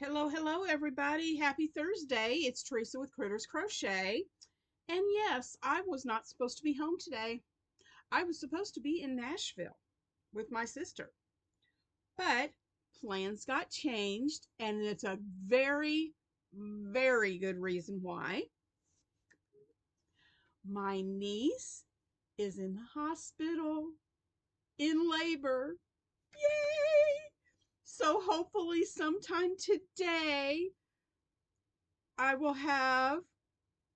Hello, hello, everybody. Happy Thursday. It's Teresa with Critters Crochet. And yes, I was not supposed to be home today. I was supposed to be in Nashville with my sister. But plans got changed, and it's a very, very good reason why. My niece is in the hospital in labor. Yay! So hopefully, sometime today, I will have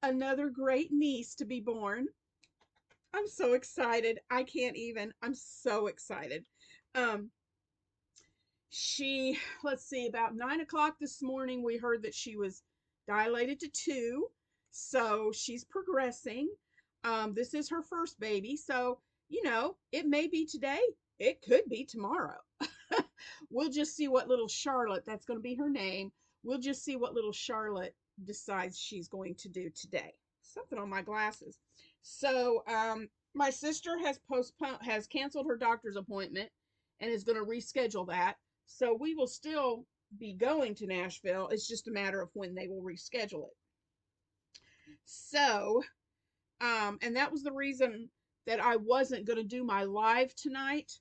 another great niece to be born. I'm so excited. I can't even. I'm so excited. Um, let's see, about 9 o'clock this morning, we heard that she was dilated to 2. So she's progressing. This is her first baby. So, it may be today. It could be tomorrow. We'll just see what little Charlotte, that's going to be her name. We'll just see what little Charlotte decides she's going to do today. Something on my glasses. So, my sister has canceled her doctor's appointment and is going to reschedule that. So we will still be going to Nashville. It's just a matter of when they will reschedule it. So, and that was the reason that I wasn't going to do my live tonight.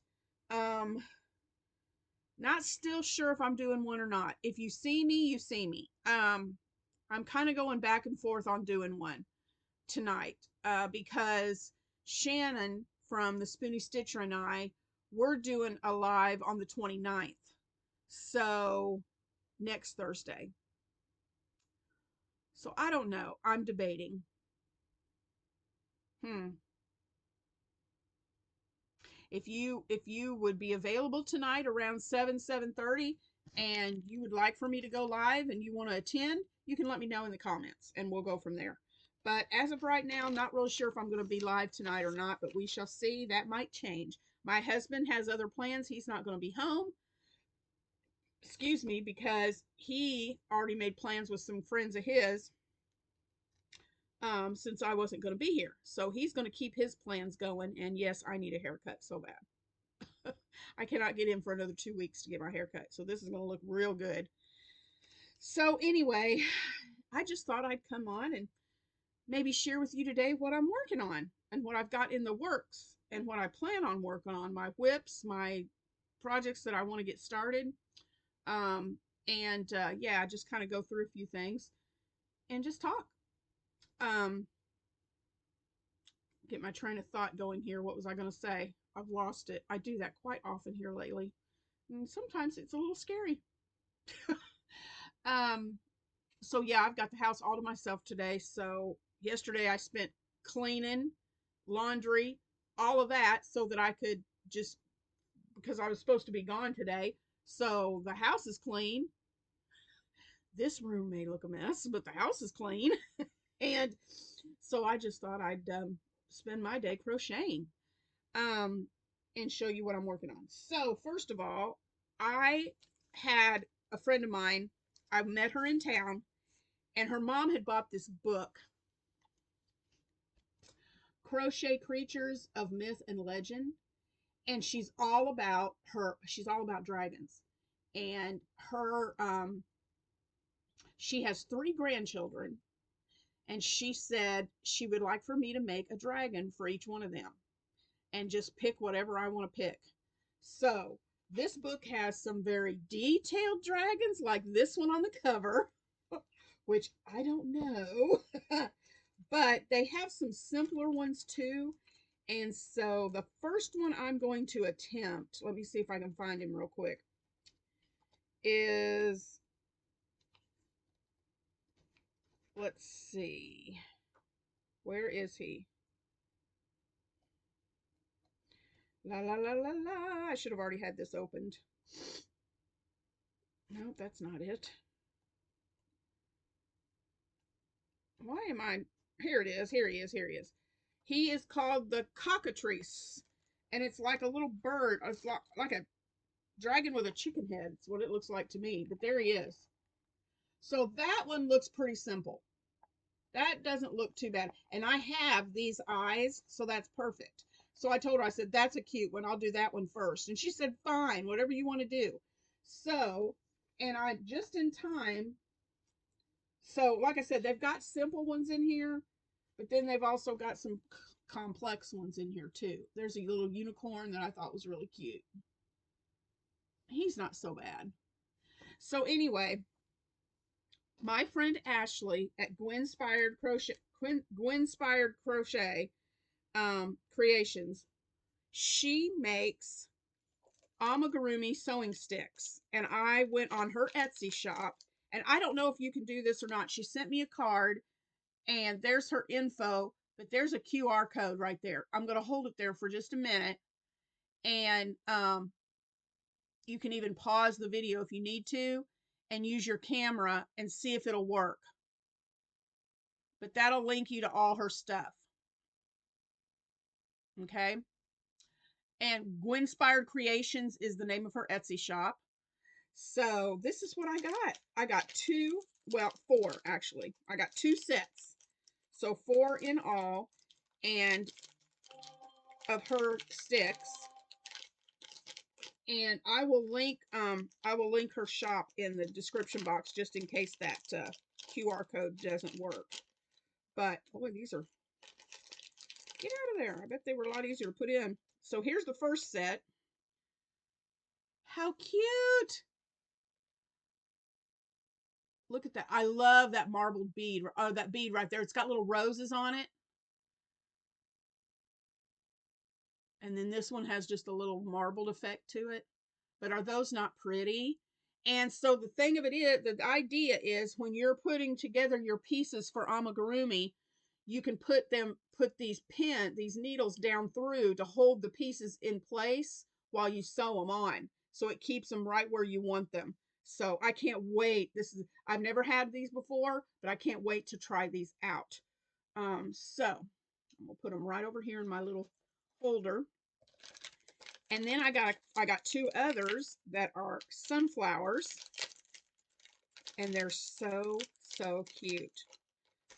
Um, Not still sure if I'm doing one or not. If you see me, you see me. I'm kind of going back and forth on doing one tonight because Shannon from the Spoony Stitcher and we're doing a live on the 29th. So next Thursday. So I don't know. I'm debating. Hmm. If you would be available tonight around 7:30 and you would like for me to go live and you want to attend, you can let me know in the comments and we'll go from there. But as of right now, I'm not really sure if I'm going to be live tonight or not, but we shall see. That might change. My husband has other plans. He's not going to be home. Excuse me, because he already made plans with some friends of his since I wasn't going to be here. So he's going to keep his plans going. And yes, I need a haircut so bad. I cannot get in for another 2 weeks to get my hair cut. So this is going to look real good. So anyway, I just thought I'd come on and maybe share with you today what I'm working on and what I've got in the works and what I plan on working on, my whips, my projects that I want to get started. Yeah, just kind of go through a few things and just talk. Um, get my train of thought going here. What was I going to say? I've lost it. I do that quite often here lately. And sometimes it's a little scary. um, so yeah, I've got the house all to myself today. So yesterday I spent cleaning, laundry, all of that so that I could just because I was supposed to be gone today. So the house is clean. This room may look a mess, but the house is clean. And so I just thought I'd spend my day crocheting um, and show you what I'm working on. So, first of all, I had a friend of mine, I met her in town, and her mom had bought this book, Crochet Creatures of Myth and Legend. And she's all about dragons. And she has 3 grandchildren. And she said she would like for me to make a dragon for each one of them and just pick whatever I want to pick. So, this book has some very detailed dragons, like this one on the cover, which I don't know, but they have some simpler ones too. And so, the first one I'm going to attempt, let me see if I can find him real quick, is, let's see, where is he? La la la la la. I should have already had this opened. No, that's not it. Why am I? Here it is. Here he is. Here he is. He is called the cockatrice. And it's like a little bird. It's like a dragon with a chicken head. It's what it looks like to me. But there he is. So that one looks pretty simple. That doesn't look too bad. And I have these eyes, so that's perfect. So I told her, I said, that's a cute one. I'll do that one first. And she said, fine, whatever you want to do. So And I just in time. So, like I said, they've got simple ones in here, but then they've also got some complex ones in here too. There's a little unicorn that I thought was really cute. He's not so bad. So anyway, my friend Ashley at Gwen-Spired Crochet Creations, she makes amigurumi sewing sticks, and I went on her Etsy shop, and I don't know if you can do this or not. She sent me a card, and there's her info, but there's a QR code right there. I'm going to hold it there for just a minute, and you can even pause the video if you need to and use your camera and see if it'll work. But that'll link you to all her stuff. Okay. And Gwen-Spired Creations is the name of her Etsy shop. So this is what I got. I got four actually. I got 2 sets. So 4 in all, and of her sticks. And I will link her shop in the description box just in case that QR code doesn't work. But boy, these are, get out of there. I bet they were a lot easier to put in. So here's the first set. How cute. Look at that. I love that marbled bead. Oh, that bead right there. It's got little roses on it. And then this one has just a little marbled effect to it. But are those not pretty? And so the thing of it is, the idea is when you're putting together your pieces for amigurumi, you can put these needles down through to hold the pieces in place while you sew them on. So it keeps them right where you want them. So I can't wait. I've never had these before, but I can't wait to try these out. So I'm gonna put them right over here in my little holder. And then I got 2 others that are sunflowers, and they're so cute.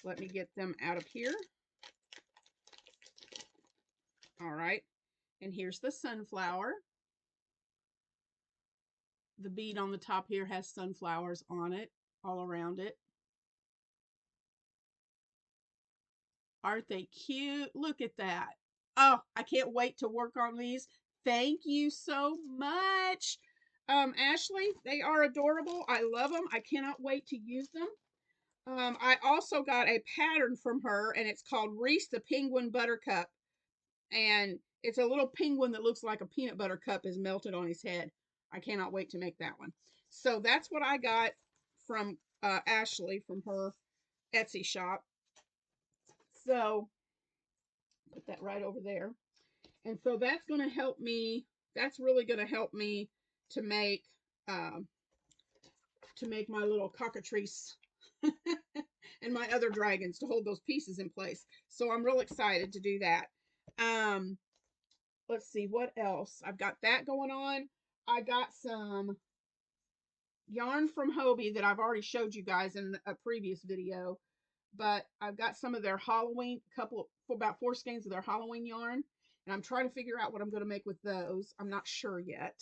Let me get them out of here. All right. And here's the sunflower. The bead on the top here has sunflowers on it, all around it. Aren't they cute? Look at that. Oh, I can't wait to work on these. Thank you so much. Ashley, they are adorable. I love them. I cannot wait to use them. I also got a pattern from her, and it's called Reese the Penguin Buttercup. And it's a little penguin that looks like a peanut butter cup is melted on his head. I cannot wait to make that one. So that's what I got from Ashley from her Etsy shop. So put that right over there. And so that's going to help me. That's really going to help me to make my little cockatrice and my other dragons to hold those pieces in place. So I'm real excited to do that. Let's see what else. I've got that going on. I got some yarn from Hobie that I've already showed you guys in a previous video, but I've got some of their Halloween, about 4 skeins of their Halloween yarn, and I'm trying to figure out what I'm going to make with those. I'm not sure yet.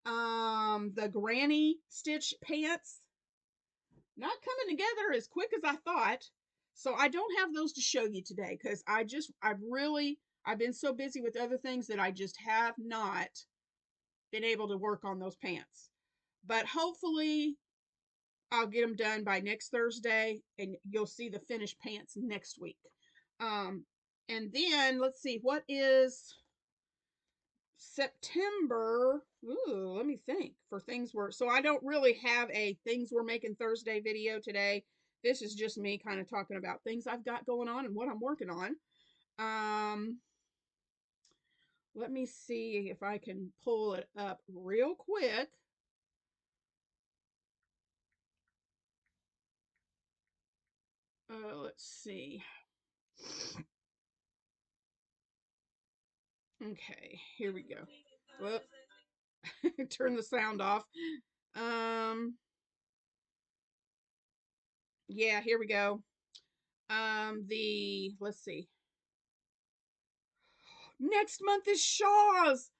The granny stitch pants, not coming together as quick as I thought. So I don't have those to show you today because I've been so busy with other things that I just have not been able to work on those pants. But hopefully I'll get them done by next Thursday and you'll see the finished pants next week. And then let's see, what is September? Ooh, let me think. So I don't really have a things we're making Thursday video today. This is just me kind of talking about things I've got going on and what I'm working on. Let me see if I can pull it up real quick. Let's see. Okay, here we go. Whoop. Turn the sound off. Yeah, here we go. Let's see. Next month is Shaw's.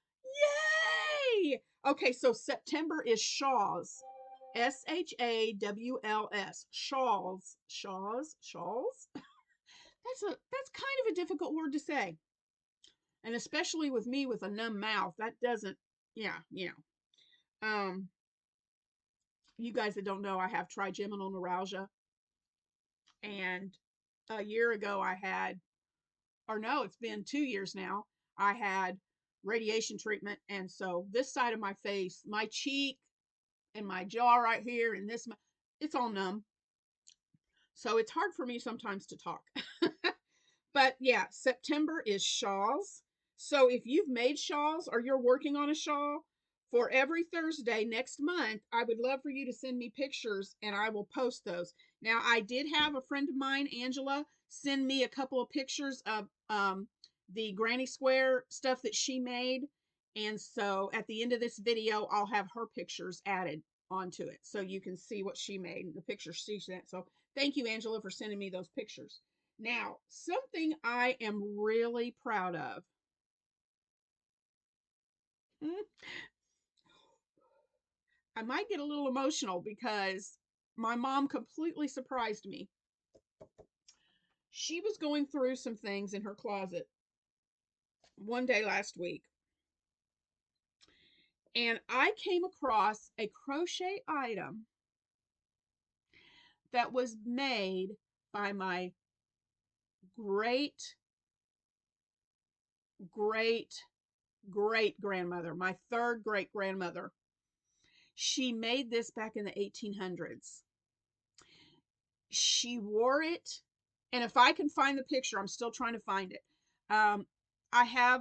Yay! Okay, so September is Shawls. Shawls. Shawls. Shawls. Shawls. That's kind of a difficult word to say. And especially with me with a numb mouth, that doesn't, yeah, you know. You guys that don't know, I have trigeminal neuralgia. And a year ago I had, or no, it's been 2 years now, I had radiation treatment. And so this side of my face, my cheek and my jaw right here, and this, it's all numb. So it's hard for me sometimes to talk. But yeah, September is shawls. So if you've made shawls or you're working on a shawl, for every Thursday next month, I would love for you to send me pictures and I will post those. Now, I did have a friend of mine, Angela, send me a couple of pictures of the granny square stuff that she made. And so at the end of this video, I'll have her pictures added onto it so you can see what she made, the pictures she sent. So thank you, Angela, for sending me those pictures. Now, something I am really proud of. I might get a little emotional because my mom completely surprised me. She was going through some things in her closet one day last week, and I came across a crochet item that was made by my great, great, great grandmother, my third great grandmother. She made this back in the 1800s. She wore it, and if I can find the picture, I'm still trying to find it. I have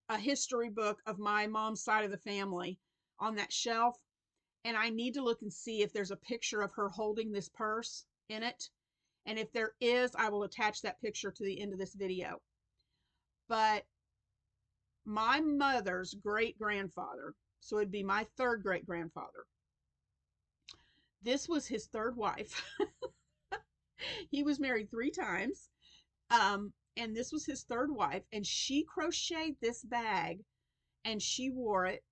a history book of my mom's side of the family on that shelf, and I need to look and see if there's a picture of her holding this purse in it. And if there is, I will attach that picture to the end of this video. But my mother's great grandfather, so it'd be my third great grandfather, this was his third wife. He was married 3 times. And this was his third wife, and she crocheted this bag and she wore it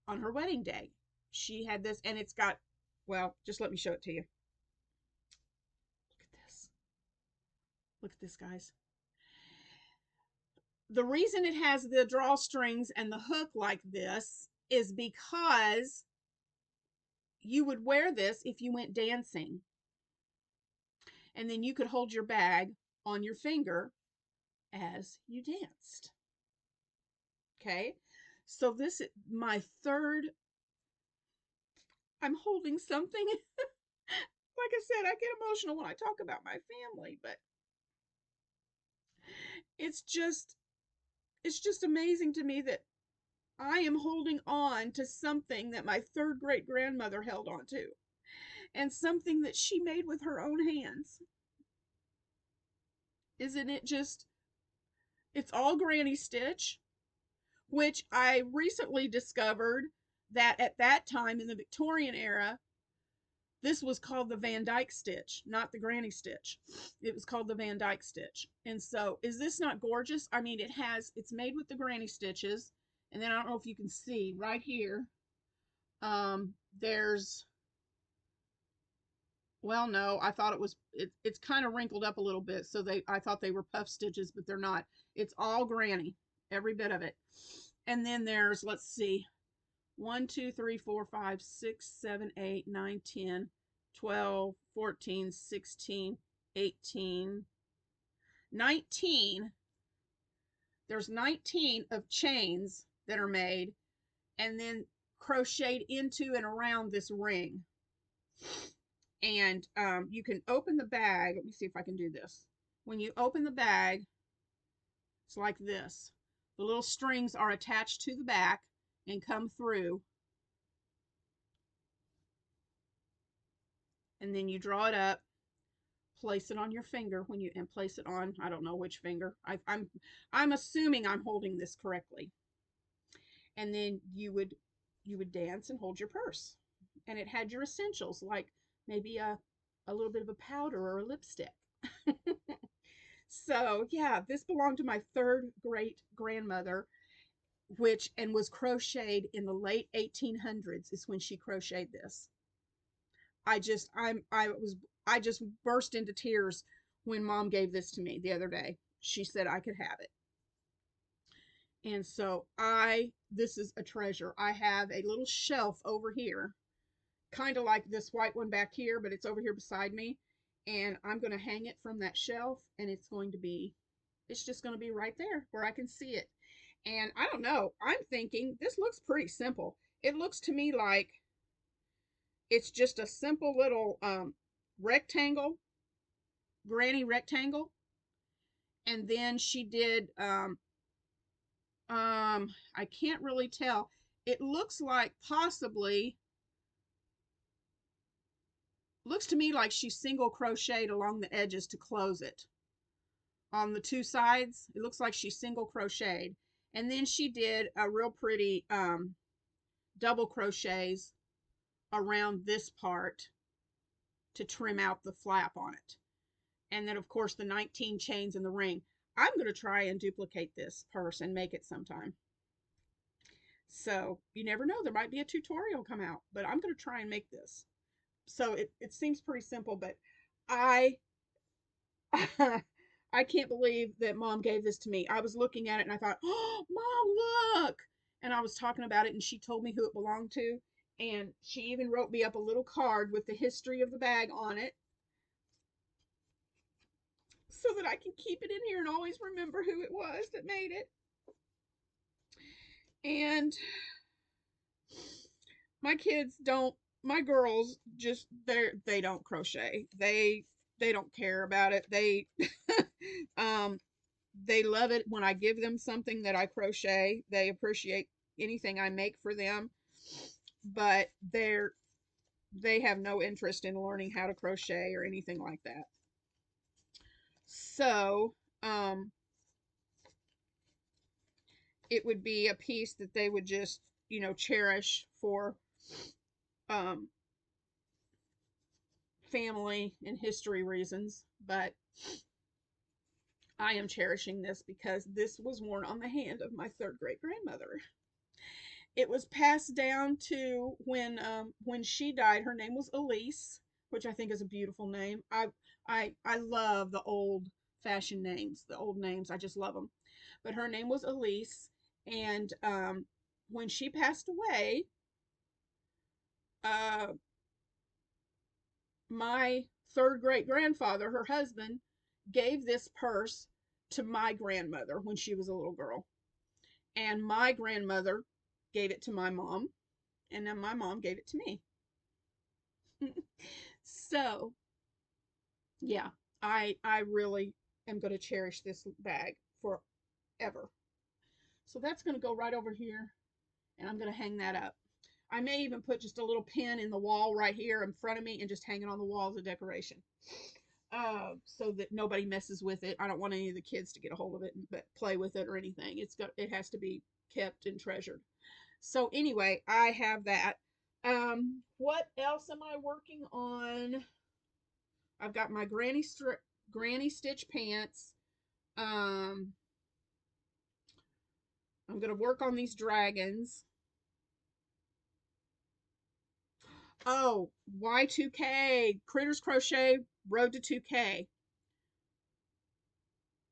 on her wedding day. She had this, and it's got, well, just let me show it to you. Look at this. Look at this, guys. The reason it has the drawstrings and the hook like this is because you would wear this if you went dancing, and then you could hold your bag on your finger as you danced. Okay, so this is my third. I'm holding something. Like I said, I get emotional when I talk about my family, but it's just it's just amazing to me that I am holding on to something that my third great grandmother held on to, and something that she made with her own hands. Isn't it just, it's all granny stitch, which I recently discovered that at that time in the Victorian era, this was called the Van Dyke stitch, not the granny stitch. It was called the Van Dyke stitch. And so, is this not gorgeous? I mean, it's made with the granny stitches. And then I don't know if you can see right here. There's, well, no, I thought it's kind of wrinkled up a little bit. So I thought they were puff stitches, but they're not. It's all granny, every bit of it. And then there's, let's see, 1, 2, 3, 4, 5, 6, 7, 8, 9, 10, 12, 14, 16, 18, 19. There's 19 of chains that are made and then crocheted into and around this ring. And you can open the bag. Let me see if I can do this. When you open the bag, it's like this. The little strings are attached to the back and come through. And then you draw it up, place it on your finger and place it on, I don't know which finger. I'm assuming I'm holding this correctly. And then you would dance and hold your purse. And it had your essentials, like maybe a little bit of a powder or a lipstick. So yeah, this belonged to my third great grandmother. which and was crocheted in the late 1800s is when she crocheted this. I just burst into tears when Mom gave this to me the other day. She said I could have it. And so this is a treasure. I have a little shelf over here, kind of like this white one back here, but it's over here beside me. And I'm going to hang it from that shelf, and it's just going to be right there where I can see it. And I don't know, I'm thinking this looks pretty simple. It looks to me like it's just a simple little rectangle, granny rectangle. And then she did I can't really tell. It looks like possibly looks to me like she single crocheted along the edges to close it. On the two sides, it looks like she single crocheted. And then she did a real pretty double crochets around this part to trim out the flap on it. And then, of course, the 19 chains in the ring. I'm going to try and duplicate this purse and make it sometime. So you never know. There might be a tutorial come out, but I'm going to try and make this. So it seems pretty simple, but I I can't believe that Mom gave this to me. I was looking at it and I thought, oh, Mom, look. And I was talking about it and she told me who it belonged to. And she even wrote me up a little card with the history of the bag on it, so that I can keep it in here and always remember who it was that made it. And my kids don't, my girls just, they don't crochet. They don't care about it. They love it when I give them something that I crochet. They appreciate anything I make for them, but they have no interest in learning how to crochet or anything like that. So, it would be a piece that they would just, cherish for family and history reasons. But I am cherishing this because this was worn on the hand of my third great grandmother. It was passed down to when she died. Her name was Elise, which I think is a beautiful name. I love the old fashioned names, the old names. I just love them. But her name was Elise, and when she passed away, uh, my third great grandfather, her husband, gave this purse to my grandmother when she was a little girl. And my grandmother gave it to my mom. And then my mom gave it to me. So, yeah, I really am going to cherish this bag forever. So that's going to go right over here. And I'm going to hang that up. I may even put just a little pin in the wall right here in front of me and just hang it on the wall as a decoration. So that nobody messes with it. I don't want any of the kids to get a hold of it and play with it or anything. It has to be kept and treasured. So anyway, I have that. What else am I working on? I've got my granny stitch pants. I'm gonna work on these dragons. Oh, Y2K, Critters Crochet, Road to 2K.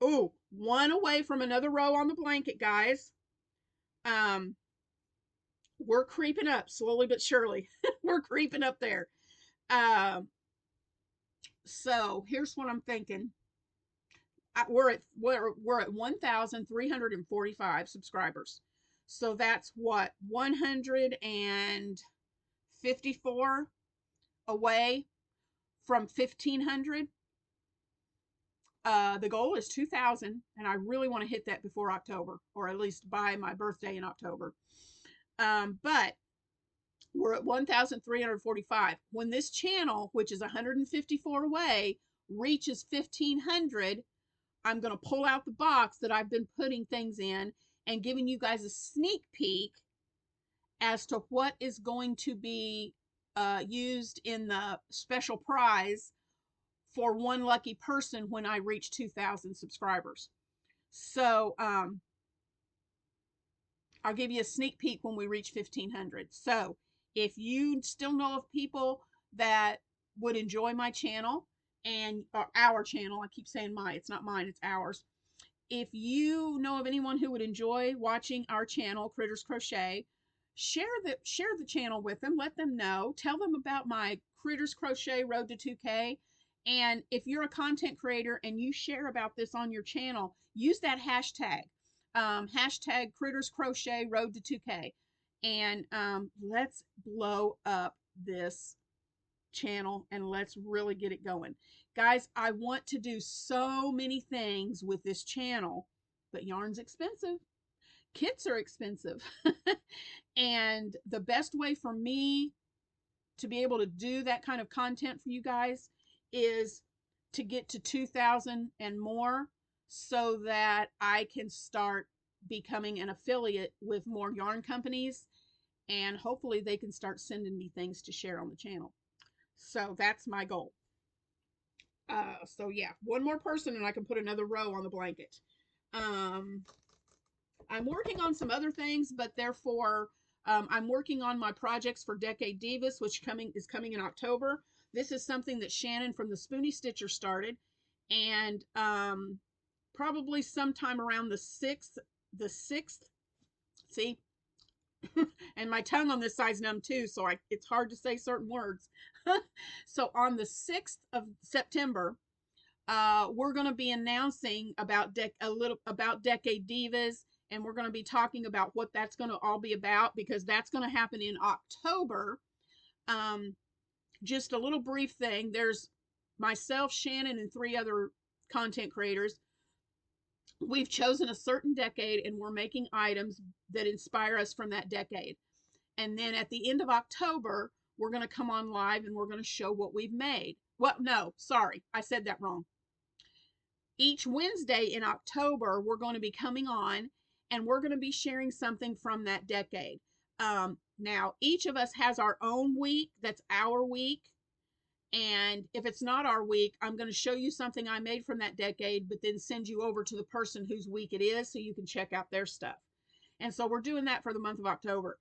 Ooh, one away from another row on the blanket, guys. We're creeping up slowly but surely. We're creeping up there. So here's what I'm thinking. We're at 1,345 subscribers. So that's what, 154 away from 1,500. The goal is 2,000, and I really want to hit that before October, or at least by my birthday in October. But we're at 1,345. When this channel, which is 154 away, reaches 1,500, I'm going to pull out the box that I've been putting things in and giving you guys a sneak peek as to what is going to be used in the special prize for one lucky person when I reach 2,000 subscribers. So I'll give you a sneak peek when we reach 1,500. So if you still know of people that would enjoy my channel and our channel, I keep saying my, it's not mine, it's ours. If you know of anyone who would enjoy watching our channel, Critters Crochet, share the channel with them. Let them know. Tell them about my Critters Crochet Road to 2K. And if you're a content creator and you share about this on your channel, use that hashtag. Hashtag Critters Crochet Road to 2K. And let's blow up this channel and let's really get it going. Guys, I want to do so many things with this channel, but yarn's expensive. Kits are expensive. And the best way for me to be able to do that kind of content for you guys is to get to 2,000 and more so that I can start becoming an affiliate with more yarn companies, and hopefully they can start sending me things to share on the channel. So that's my goal. So yeah, one more person and I can put another row on the blanket. I'm working on some other things, but therefore I'm working on my projects for Decade Divas, which is coming in October. This is something that Shannon from the Spoonie Stitcher started, and probably sometime around the 6th. See, and my tongue on this side's numb too, so it's hard to say certain words. So on the 6th of September, we're going to be announcing about Decade Divas, and we're going to be talking about what that's going to all be about, because that's going to happen in October. Just a little brief thing. There's myself, Shannon, and 3 other content creators. We've chosen a certain decade, and we're making items that inspire us from that decade. And then at the end of October, we're going to come on live and we're going to show what we've made. Well, no, sorry, I said that wrong. Each Wednesday in October, we're going to be coming on and we're going to be sharing something from that decade. Now, each of us has our own week. That's our week. And if it's not our week, I'm going to show you something I made from that decade, but then send you over to the person whose week it is so you can check out their stuff. And so we're doing that for the month of October.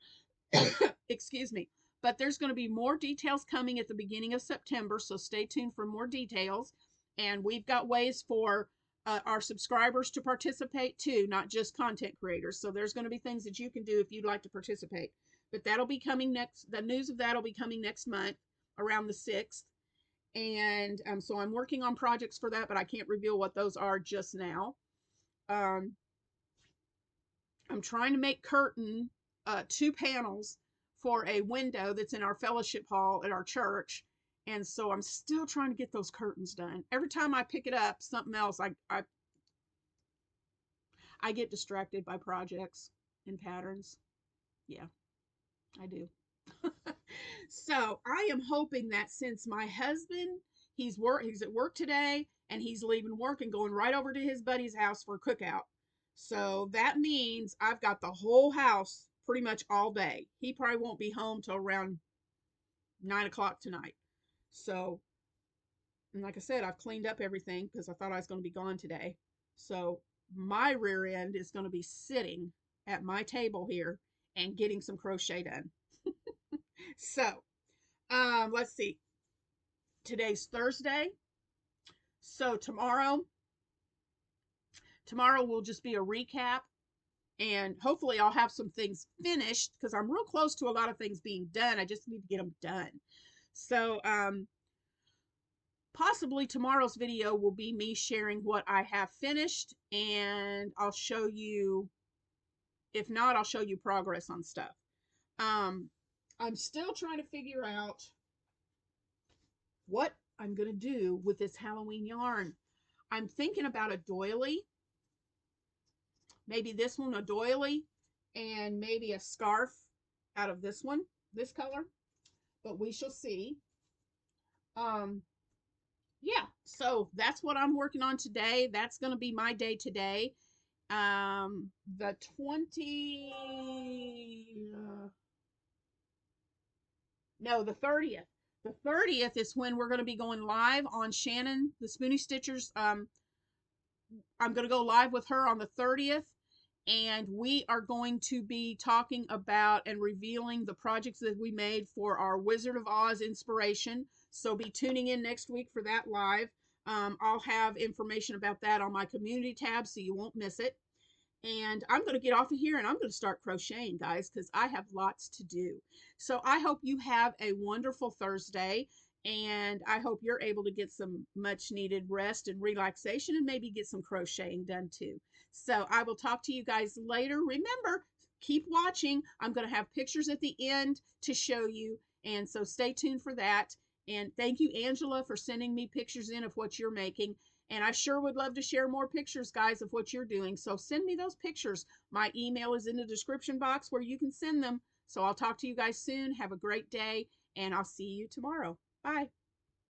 Excuse me. But there's going to be more details coming at the beginning of September, so stay tuned for more details. And we've got ways for our subscribers to participate too, not just content creators. So there's going to be things that you can do if you'd like to participate. But that'll be coming next. The news of that will be coming next month around the 6th. And so I'm working on projects for that, but I can't reveal what those are just now. I'm trying to make 2 panels for a window that's in our fellowship hall at our church. And so I'm still trying to get those curtains done. Every time I pick it up, something else, I get distracted by projects and patterns. Yeah, I do. So I am hoping that since my husband, he's at work today and he's leaving work and going right over to his buddy's house for a cookout. So that means I've got the whole house pretty much all day. He probably won't be home till around 9 o'clock tonight. So, and like I said, I've cleaned up everything because I thought I was going to be gone today. So my rear end is going to be sitting at my table here and getting some crochet done. So, let's see. Today's Thursday. So tomorrow will just be a recap, and hopefully I'll have some things finished because I'm real close to a lot of things being done. I just need to get them done. So, possibly tomorrow's video will be me sharing what I have finished, and I'll show you, if not, I'll show you progress on stuff. I'm still trying to figure out what I'm going to do with this Halloween yarn. I'm thinking about a doily. Maybe this one, a doily, and maybe a scarf out of this one, this color. But we shall see. Yeah, so that's what I'm working on today. That's going to be my day today. The 30th. The 30th is when we're going to be going live on Shannon, the Spoonie Stitchers. I'm going to go live with her on the 30th. and we are going to be talking about and revealing the projects that we made for our Wizard of Oz inspiration. So be tuning in next week for that live. I'll have information about that on my community tab so you won't miss it. And I'm going to get off of here and I'm going to start crocheting, guys, because I have lots to do. So I hope you have a wonderful Thursday. And I hope you're able to get some much needed rest and relaxation and maybe get some crocheting done too. So I will talk to you guys later. Remember, keep watching. I'm going to have pictures at the end to show you. And so stay tuned for that. And thank you, Angela, for sending me pictures in of what you're making. And I sure would love to share more pictures, guys, of what you're doing. So send me those pictures. My email is in the description box where you can send them. So I'll talk to you guys soon. Have a great day, and I'll see you tomorrow. Bye.